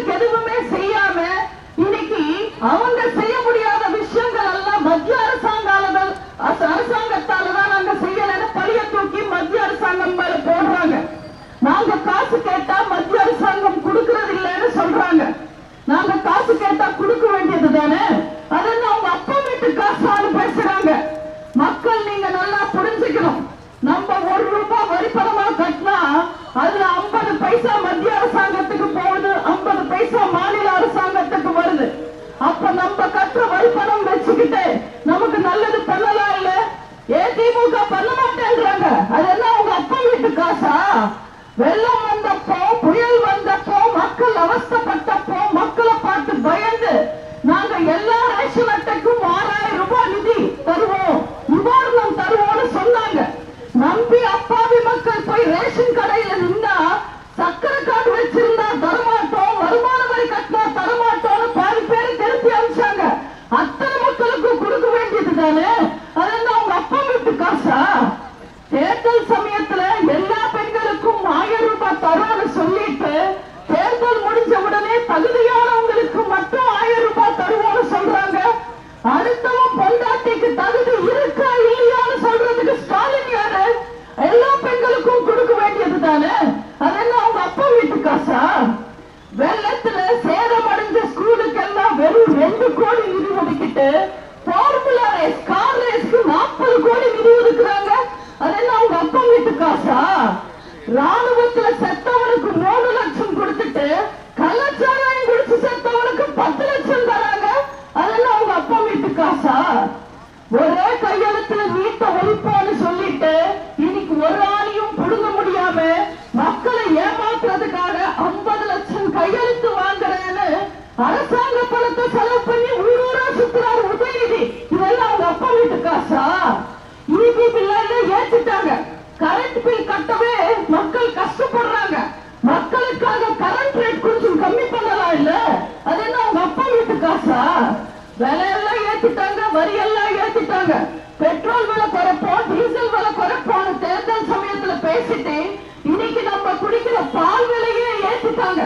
மக்களுக்கு எதுவுமே செய்யாம இன்னைக்கு அவங்க செய்ய முடியாத விஷயங்கள் எல்லாம் மத்திய அரசாங்கத்தாலதான் நாங்க செய்யலன்னு பழிய தூக்கி மத்திய அரசாங்கம் மேல போடுறாங்க. நாங்க காசு கேட்டா மத்திய அரசாங்கம் கொடுக்கறது இல்லைன்னு சொல்றாங்க. நாங்க காசு கேட்டா கொடுக்க வேண்டியது தானே, அதெல்லாம் அவங்க அப்பா வீட்டு காசான்னு பேசுறாங்க. மக்கள் நீங்க நல்லா புரிஞ்சுக்கணும். நம்ம 1 ரூபாய் வரி பணமா கட்டினா அதுல 50 பைசா மத்திய அரசாங்கத்துக்கு போகுது, 50 பைசா மாநில அரசாங்கத்துக்கு வருது. அப்ப நம்ம கட்டுற வரி பணம் வச்சுக்கிட்டு நமக்கு நல்லது பண்ணலாம் இல்ல? திமுக பண்ண மாட்டேன்றாங்க. அது என்ன உங்க அப்பா வீட்டு காசா? வெள்ளம் வந்தப்போ, புயல் வந்தப்போ, மக்கள் அவஸ்தப்பட்டப்போ மக்களை பார்த்து பயந்து நாங்க எல்லா ரேஷன் அட்டைக்கும் 6000 ரூபாய் நிதி தருவோம், நிவாரணம் தருவோம்னு சொன்னாங்க. நம்பி அப்பாவி மக்கள் போய் ரேஷன் கடையில நின்னா சக்கரை கார்டு வச்சிருந்தா தரமாட்டோம், வருமான வரி கட்டினா தரமாட்டோம்னு பாதி பேரு திருப்பி அனுப்பிச்சாங்க. அத்தனை மக்களுக்கு கொடுக்க வேண்டியது தானே, அதெல்லாம் உங்க அப்பா வீட்டு காசா? தேர்தல் சமயத்துல எல்லா பெண்களுக்கும் 1000 ரூபாய் தரும்னு சொல்லிட்டு தேர்தல் முடிஞ்ச உடனே தகுதியானவங்களுக்கு மட்டும் 1000 ரூபாய் தருவோம்னு சொல்றாங்க. அடுத்தவன் பொண்டாட்டிக்கு தகுதி இருக்கா இல்லையான்னு சொல்றதுக்கு ஸ்டாலின் யாரு? எல்லா பெண்களுக்கும் கொடுக்க வேண்டியது தானே, அதெல்லாம் அவங்க அப்பா வீட்டு காசா? வெள்ளத்துல சேதமடைஞ்ச ஸ்கூலுக்கு எல்லாம் வெறும் 2 கோடி நிதி ஒதுக்கிட்டு ஃபார்முலா ரேஸ், கார் ரேஸ்க்கு 40 கோடி நிதி ஒதுக்குறாங்க. அதெல்லாம் அவங்க அப்பா வீட்டு காசா? ராணுவத்துல செத்தவனுக்கு 3 லட்சம் கொடுத்துட்டு கலாச்சாரம் குடிச்சு செத்தவனுக்கு 10 லட்சம் தராங்க. அதெல்லாம் அவங்க அப்பா வீட்டு காசா? ஒரே கையெழுத்துல நீட்ட ஒழிப்போன்னு சொல்லிட்டு இன்னைக்கு ஒரு ஆணையும் புடுங்க முடியாம மக்களை ஏமாற்றுறதுக்காக 50 லட்சம் கையெழுத்து வாங்குறேன்னு அரசாங்க பணத்தை செலவு பண்ணி ஊரூரா சுத்துறாரு உதயநிதி. இதெல்லாம் அவங்க அப்பா வீட்டு காசா? இபி பில்ல ஏற்றிட்டாங்க, கரண்ட் பில் கட்டவே மக்கள் கஷ்டப்படுறாங்க. மக்களுக்காக கரண்ட் ரேட் கொஞ்சம் கம்மி பண்ணலாம் இல்ல? அது என்ன அவங்க அப்பா வீட்டு காசா? விலையெல்லாம் ஏத்திட்டாங்க, வரி எல்லாம் ஏத்திட்டாங்க. பெட்ரோல் விலை குறைப்போம், டீசல் விலை குறைப்போம் தேர்தல் சமயத்துல பேசிட்டு இன்னைக்கு நம்ம குடிக்கிற பால் விலையே ஏத்திட்டாங்க.